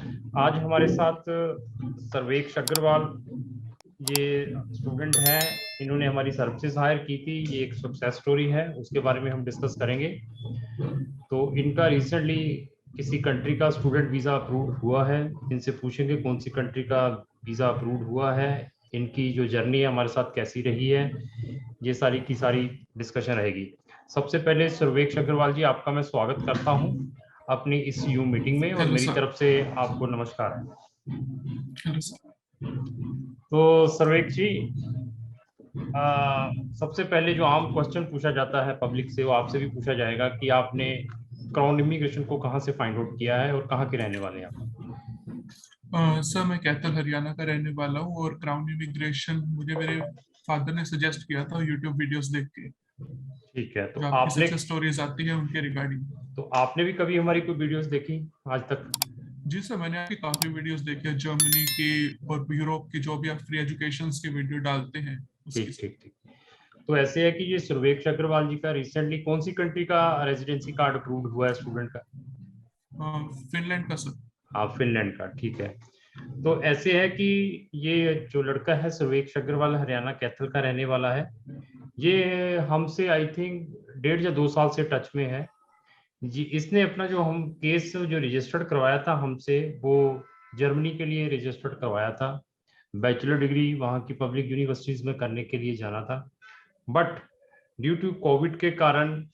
आज हमारे साथ सर्वेक्ष अग्रवाल, ये स्टूडेंट हैं। इन्होंने हमारी सर्विसेज हायर की थी। ये एक सक्सेस स्टोरी है, उसके बारे में हम डिस्कस करेंगे। तो इनका रिसेंटली किसी कंट्री का स्टूडेंट वीज़ा अप्रूव हुआ है। इनसे पूछेंगे कौन सी कंट्री का वीज़ा अप्रूव हुआ है, इनकी जो जर्नी है हमारे साथ कैसी रही है, ये सारी की सारी डिस्कशन रहेगी। सबसे पहले सर्वेक्ष अग्रवाल जी, आपका मैं स्वागत करता हूं अपनी इस यूम मीटिंग में, और हेलो मेरी सर। तरफ से आपको नमस्कार है। Hello sir. तो सर्वेक्ष जी, सबसे पहले जो आम क्वेश्चन पूछा जाता है पब्लिक से, वो आपसे भी पूछा जाएगा कि आपने क्राउन इमिग्रेशन को कहाँ से फाइंड आउट किया है और कहाँ के रहने वाले हैं आप? सर मैं कैथल हरियाणा का रहने वाला हूँ और क्राउन इमिग्रेशन मुझे मेरे फादर ने सजेस्ट किया था यूट्यूब वीडियोस देख के, ठीक है। जो आपकी सक्सेस स्टोरीज आती है उनके रिगार्डिंग। तो आपने भी कभी हमारी कोई वीडियोस देखी आज तक? जी सर, मैंने आपकी काफी वीडियोस देखी है, जर्मनी की और यूरोप की, जो भी आप फ्री एजुकेशन की वीडियो डालते हैं उसकी ठीक सर। ठीक ठीक। तो ऐसे है कि ये सर्वेक्ष अग्रवाल जी का रिसेंटली कौन सी कंट्री का रेजिडेंसी कार्ड अप्रूव हुआ है स्टूडेंट का? फिनलैंड का सर। हाँ, फिनलैंड का। ठीक है। तो ऐसे है कि ये जो लड़का है सर्वेक्ष अग्रवाल, हरियाणा कैथल का रहने वाला है। ये हमसे आई थिंक 1.5 या 2 साल से टच में है जी। इसने अपना जो हम केस जो रजिस्टर्ड करवाया था हमसे, वो जर्मनी के लिए रजिस्टर्ड करवाया था। बैचलर डिग्री वहाँ की पब्लिक यूनिवर्सिटीज में करने के लिए जाना था, बट ड्यू टू कोविड के कारण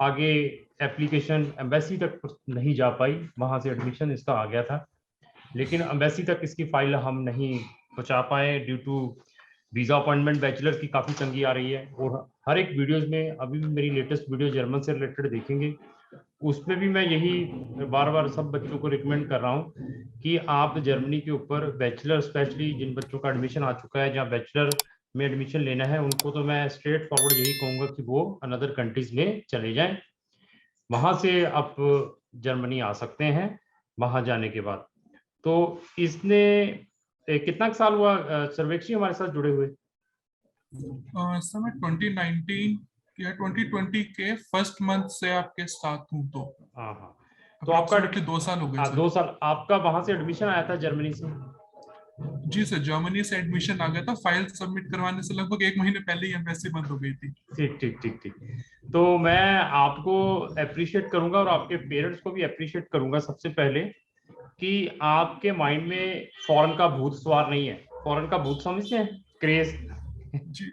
आगे एप्लीकेशन एम्बेसी तक नहीं जा पाई। वहाँ से एडमिशन इसका आ गया था, लेकिन एम्बेसी तक इसकी फाइल हम नहीं पहुँचा पाए due to visa appointment. Bachelor की काफ़ी तंगी आ रही है, और हर एक वीडियोज़ में अभी भी मेरी लेटेस्ट वीडियो जर्मन से रिलेटेड देखेंगे, उसमें भी मैं यही बार बार सब बच्चों को रिकमेंड कर रहा हूँ कि आप जर्मनी के ऊपर बैचलर, स्पेशली जिन बच्चों का एडमिशन आ चुका है, जहाँ बैचलर में एडमिशन लेना है, उनको तो मैं स्ट्रेट फॉरवर्ड यही कहूँगा कि वो अनदर कंट्रीज में चले जाएं। वहाँ से आप जर्मनी आ सकते हैं वहाँ जाने के बाद। तो इसने कितना साल हुआ सर्वेक्षी हमारे साथ जुड़े हुए? सर मैं 2019 या 2020 के फर्स्ट मंथ से आपके साथ हूँ, तो हाँ हाँ। तो आपका अप्रोक्सीमेटली 2 साल हो गए हाँ, सर। 2 साल। आपका वहाँ से एडमिशन आया था जर्मनी से? जी सर, जर्मनी से एडमिशन आ गया था। फाइल सबमिट करवाने से लगभग 1 महीने पहले ही एम्बेसी बंद हो गई थी। ठीक ठीक ठीक ठीक। तो मैं आपको अप्रिशिएट करूंगा और आपके पेरेंट्स को भी अप्रिशिएट करूंगा सबसे पहले, कि आपके माइंड में फॉरेन का भूत सवार नहीं है। फॉरेन का भूत समझते हैं, क्रेज। जी।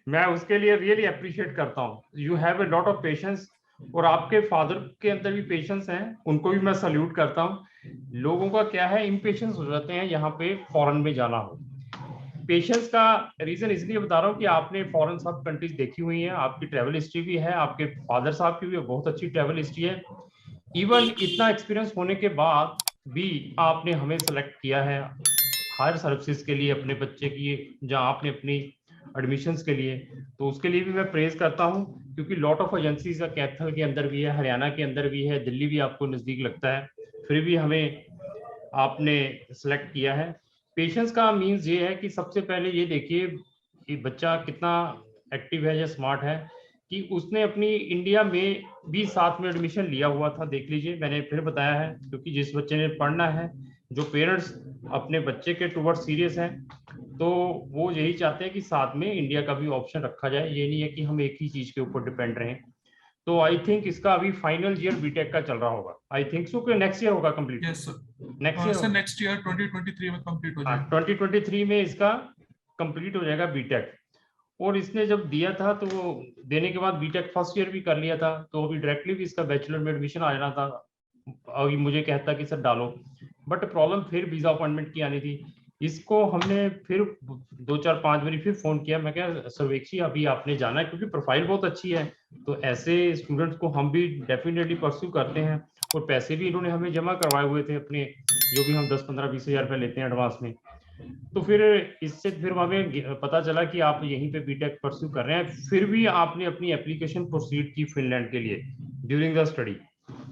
मैं उसके लिए रियली अप्रिशिएट करता हूँ। You have a lot of patience, और आपके फादर के अंदर भी पेशेंस है, उनको भी मैं सल्यूट करता हूँ। लोगों का क्या है, इम्पेशेंस हो जाते हैं यहाँ पे फॉरेन में जाना हो। पेशेंस का रीजन इसलिए बता रहा हूँ कि आपने फॉरेन सब कंट्रीज देखी हुई हैं, आपकी ट्रैवल हिस्ट्री भी है, आपके फादर साहब की भी बहुत अच्छी ट्रैवल हिस्ट्री है। इवन इतना एक्सपीरियंस होने के बाद भी आपने हमें सेलेक्ट किया है हायर सर्विसेज के लिए अपने बच्चे की, जहां आपने अपनी एडमिशन्स के लिए। तो उसके लिए भी मैं प्रेज करता हूं, क्योंकि लॉट ऑफ एजेंसीज का कैथल के अंदर भी है, हरियाणा के अंदर भी है, दिल्ली भी आपको नज़दीक लगता है, फिर भी हमें आपने सेलेक्ट किया है। पेशेंस का मीन्स ये है कि सबसे पहले ये देखिए कि बच्चा कितना एक्टिव है या स्मार्ट है, कि उसने अपनी इंडिया में भी साथ में एडमिशन लिया हुआ था। देख लीजिए, मैंने फिर बताया है, क्योंकि जिस बच्चे ने पढ़ना है, जो पेरेंट्स अपने बच्चे के टुवर्ड सीरियस हैं, तो वो यही चाहते हैं कि साथ में इंडिया का भी ऑप्शन रखा जाए। ये नहीं है कि हम एक ही चीज के ऊपर डिपेंड रहें। तो आई थिंक इसका अभी फाइनल ईयर बीटेक का चल रहा होगा। आई थिंक सो कि नेक्स्ट ईयर होगा complete. Yes next sir. Year sir होगा। नेक्स्ट ईयर 2023 में कंप्लीट हो हाँ, जाएगा। 2023 में इसका कंप्लीट हो जाएगा बीटेक। और इसने जब दिया था, तो वो देने के बाद बीटेक फर्स्ट ईयर भी कर लिया था, तो अभी डायरेक्टली भी इसका बैचलर में एडमिशन आ जाना था। अभी मुझे कहता कि सर डालो, बट प्रॉब्लम फिर वीजा अपॉइंटमेंट की आनी थी। इसको हमने फिर 2 4 5 बारी फिर फोन किया। मैं क्या सर्वेक्षी, अभी आपने जाना है, क्योंकि प्रोफाइल बहुत अच्छी है, तो ऐसे स्टूडेंट्स को हम भी डेफिनेटली परस्यू करते हैं। और पैसे भी इन्होंने हमें जमा करवाए हुए थे अपने, जो भी हम 10 15 20 हज़ार रुपये लेते हैं एडवांस में। तो फिर इससे फिर हमें पता चला कि आप यहीं पे बीटेक परस्यू कर रहे हैं, फिर भी आपने अपनी एप्लीकेशन प्रोसीड की फिनलैंड के लिए ड्यूरिंग द स्टडी,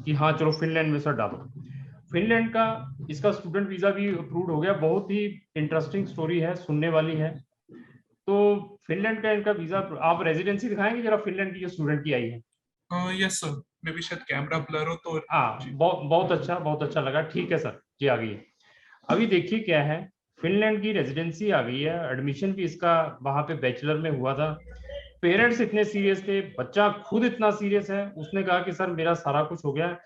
कि हाँ चलो फिनलैंड में सर डालो। फिनलैंड का इसका स्टूडेंट वीजा भी अप्रूव हो गया। बहुत ही इंटरेस्टिंग स्टोरी है, सुनने वाली है। तो फिनलैंड का इनका वीजा, आप रेजिडेंसी दिखाएंगे जरा फिनलैंड की जो स्टूडेंट की आई है? यस सर, में भी शायद कैमरा ब्लर हो तो। हाँ, बहुत अच्छा लगा। ठीक है सर जी, आ गई। अभी देखिए क्या है, फिनलैंड की रेजिडेंसी आ गई है, एडमिशन भी इसका वहां पे बैचलर में हुआ था। पेरेंट्स इतने सीरियस थे, बच्चा खुद इतना सीरियस है, उसने कहा कि सर मेरा सारा कुछ हो गया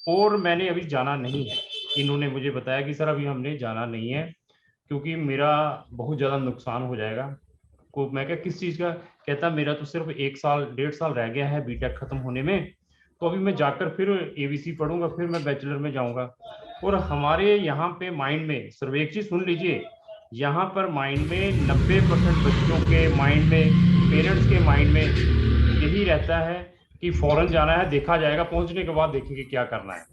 और मैंने अभी जाना नहीं है। इन्होंने मुझे बताया कि सर अभी हमने जाना नहीं है क्योंकि मेरा बहुत ज्यादा नुकसान हो जाएगा। को मैं क्या किस चीज का, कहता मेरा तो सिर्फ 1 साल 1.5 साल रह गया है बीटेक खत्म होने में, तो अभी मैं जाकर फिर एबीसी पढ़ूंगा, फिर मैं बैचलर में जाऊंगा। और हमारे यहाँ पे माइंड में, सर्वेक्षी जी सुन लीजिए, यहाँ पर माइंड में 90% बच्चों के माइंड में, पेरेंट्स के माइंड में यही रहता है कि फॉरेन जाना है, देखा जाएगा, पहुंचने के बाद देखेंगे क्या करना है।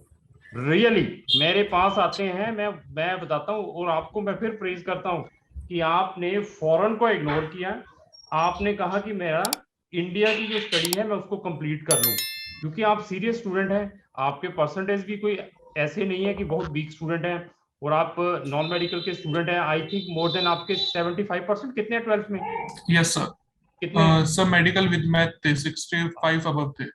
रियली मेरे पास आते हैं, मैं बताता हूँ, और आपको मैं फिर प्रेज करता हूँ कि आपने फॉरेन को इग्नोर किया। आपने कहा कि मेरा इंडिया की जो स्टडी है मैं उसको कंप्लीट कर लूं, क्योंकि आप सीरियस स्टूडेंट हैं, आपके परसेंटेज भी कोई ऐसे नहीं है कि बहुत वीक स्टूडेंट हैं, और आप नॉन मेडिकल के स्टूडेंट हैं। आई थिंक मोर देन आपके 75% कितने 12th में यस सर। कितने? सर मेडिकल विद मैथ थे 65 अबव थे।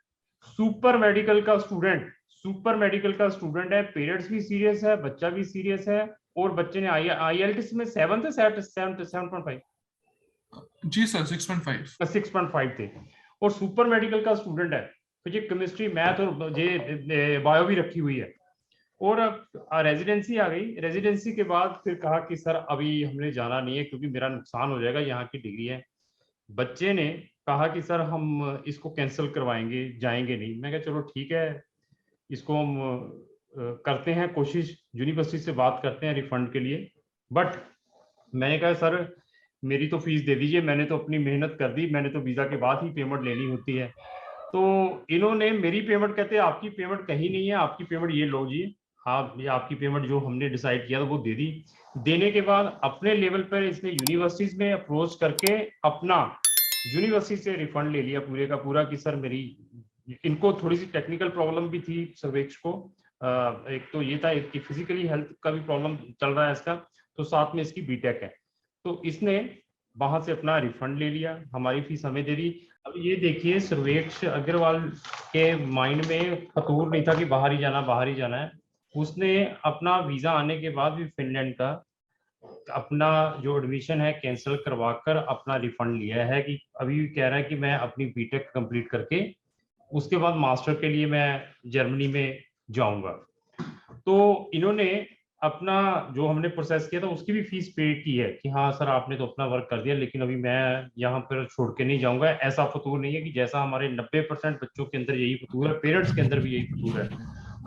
सुपर मेडिकल का स्टूडेंट, सुपर मेडिकल का स्टूडेंट है, पेरेंट्स भी सीरियस है, बच्चा भी सीरियस है, और बच्चे ने IELTS में 7 थे, 7.5 जी सर 6.5। 6.5 थे, और सुपर मेडिकल का स्टूडेंट है, फिजिक्स केमिस्ट्री मैथ और ये बायो भी रखी हुई है। और रेजिडेंसी आ गई, रेजिडेंसी के बाद फिर कहा कि सर अभी हमने जाना नहीं है क्योंकि मेरा नुकसान हो जाएगा, यहाँ की डिग्री है। बच्चे ने कहा कि सर हम इसको कैंसिल करवाएंगे, जाएंगे नहीं। मैं कहा चलो ठीक है, इसको हम करते हैं कोशिश, यूनिवर्सिटी से बात करते हैं रिफंड के लिए। बट मैंने कहा सर मेरी तो फीस दे दीजिए, मैंने तो अपनी मेहनत कर दी, मैंने तो वीजा के बाद ही पेमेंट लेनी होती है। तो इन्होंने मेरी पेमेंट, कहते हैं आपकी पेमेंट कहीं नहीं है, आपकी पेमेंट ये लो जी, हाँ ये आपकी पेमेंट जो हमने डिसाइड किया था वो दे दी। देने के बाद अपने लेवल पर इसने यूनिवर्सिटीज में अप्रोच करके अपना यूनिवर्सिटी से रिफंड ले लिया पूरे का पूरा, कि सर मेरी, इनको थोड़ी सी टेक्निकल प्रॉब्लम भी थी सर्वेक्ष को, एक तो ये था कि फिजिकली हेल्थ का भी प्रॉब्लम चल रहा है इसका, तो साथ में इसकी बीटेक है, तो इसने वहां से अपना रिफंड ले लिया, हमारी फीस हमें दे दी। अब ये देखिए सर्वेक्ष अग्रवाल के माइंड में फतूर नहीं था कि बाहर ही जाना, बाहर ही जाना है। उसने अपना वीजा आने के बाद भी फिनलैंड का अपना जो एडमिशन है कैंसिल करवा कर अपना रिफंड लिया है, कि अभी कह रहा है कि मैं अपनी बीटेक कंप्लीट करके उसके बाद मास्टर के लिए मैं जर्मनी में जाऊंगा। तो इन्होंने अपना जो हमने प्रोसेस किया था उसकी भी फीस पे की है, कि हाँ सर आपने तो अपना वर्क कर दिया, लेकिन अभी मैं यहाँ पर छोड़ के नहीं जाऊंगा। ऐसा फतूर नहीं है कि जैसा हमारे 90% बच्चों के अंदर यही फतूर है, पेरेंट्स के अंदर भी यही फतूर है।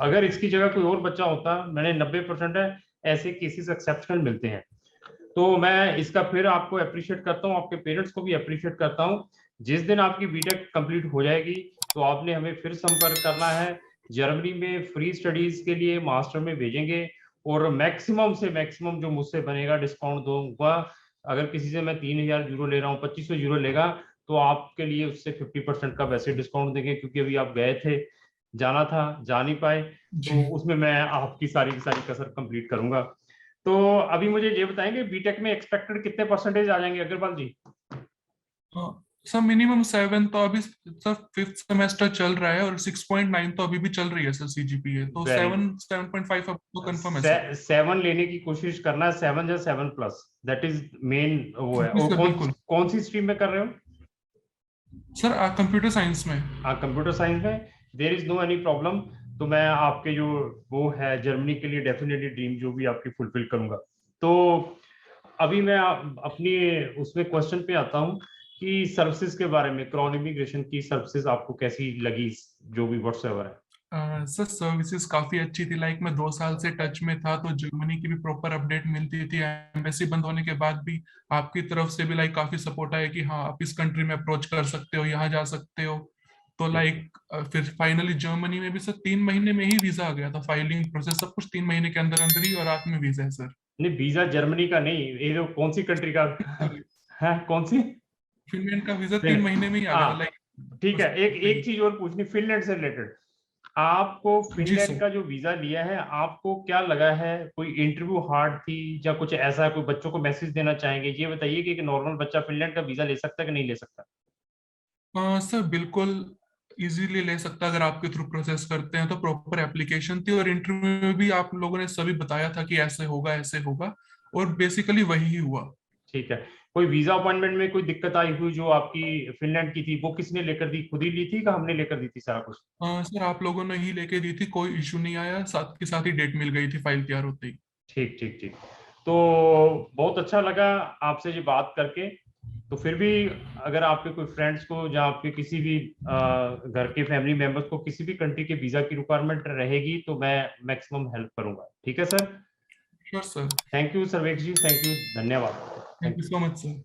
अगर इसकी जगह कोई और बच्चा होता, मैंने 90% है, ऐसे केसेस एक्सेप्शनल मिलते हैं। तो मैं इसका फिर आपको अप्रिशिएट करता हूँ, आपके पेरेंट्स को भी अप्रिशिएट करता हूँ। जिस दिन आपकी बीटेक कंप्लीट हो जाएगी तो आपने हमें फिर संपर्क करना है, जर्मनी में फ्री स्टडीज के लिए मास्टर में भेजेंगे, और मैक्सिमम से मैक्सिमम जो मुझसे बनेगा डिस्काउंट दूंगा। अगर किसी से मैं 3,000 यूरो ले रहा हूँ, 2500 यूरो लेगा, तो आपके लिए उससे 50% का वैसे डिस्काउंट देंगे, क्योंकि अभी आप गए थे, जाना था, जा नहीं पाए, तो उसमें मैं आपकी सारी की सारी कसर कंप्लीट करूंगा। तो अभी मुझे ये बताएंगे बीटेक में एक्सपेक्टेड कितने परसेंटेज आ जाएंगे अग्रवाल जी? सर मिनिमम 7 तो अभी सर 5th सेमेस्टर चल रहा है और 6.9 तो अभी भी चल रही है सर सीजीपीए, तो 7.5 अब तो कंफर्म है सर। 7 लेने की कोशिश करना है, 7 या 7+, दैट इज मेन वो है। और कौन सी स्ट्रीम में कर रहे हो सर? कंप्यूटर साइंस में। हाँ कंप्यूटर साइंस में, there is no any problem. तो मैं आपके जो वो है जर्मनी के लिए डेफिनेटली ड्रीम जो भी आपकी फुलफिल करूंगा। तो अभी मैं अपनी उसमें क्वेश्चन पे आता हूँ कि सर्विसेज के बारे में, क्रॉन इमिग्रेशन की सर्विसेज आपको कैसी लगी, जो भी व्हाट्सएवर है? सर सर्विसेज काफी अच्छी थी, लाइक मैं 2 साल से टच में था तो जर्मनी की भी प्रॉपर अपडेट मिलती थी। एम्बेसी बंद होने के बाद भी आपकी तरफ से भी लाइक काफी सपोर्ट आया कि हाँ आप इस कंट्री में अप्रोच कर सकते हो, यहाँ जा सकते हो। तो लाइक फिर फाइनली जर्मनी में भी सर 3 महीने में ही वीजा आ गया था, फाइलिंग प्रोसेस सब कुछ 3 महीने के अंदर अंदर ही, और रात में वीजा है सर। नहीं वीजा जर्मनी का नहीं, ये जो कौन सी कंट्री का है, कौन सी? फिनलैंड का वीजा 3 महीने में ही आ गया था लाइक। ठीक है, एक चीज और पूछनी फिनलैंड से रिलेटेड, आपको जी फिनलैंड सर। का जो वीजा लिया है आपको क्या लगा है, कोई इंटरव्यू हार्ड थी या कुछ ऐसा, कोई बच्चों को मैसेज देना चाहेंगे? ये बताइए कि एक नॉर्मल बच्चा फिनलैंड का वीजा ले सकता है कि नहीं ले सकता? सर बिल्कुल इजीली ले सकता अगर आपके थ्रू प्रोसेस करते हैं तो। प्रॉपर एप्लीकेशन थी और इंटरव्यू में भी आप लोगों ने सभी बताया था कि ऐसे होगा और बेसिकली वही हुआ। ठीक है। कोई वीजा अपॉइंटमेंट में कोई दिक्कत आई हुई जो आपकी फिनलैंड की थी, वो किसने लेकर दी, खुद ही ली थी, या हमने लेकर दी थी सारा कुछ? सर आप लोगों ने ही लेके दी थी, कोई इशू नहीं आया, साथ के साथ ही डेट मिल गई थी फाइल तैयार होते ही। ठीक ठीक ठीक। तो बहुत अच्छा लगा आपसे ये बात करके। तो फिर भी अगर आपके कोई फ्रेंड्स को या आपके किसी भी घर के फैमिली मेंबर्स को किसी भी कंट्री के वीजा की रिक्वायरमेंट रहेगी तो मैं मैक्सिमम हेल्प करूंगा। ठीक है sir. Sure sir. Thank you Sarvesh ji, thank you, धन्यवाद। Thank thank you you. So much sir.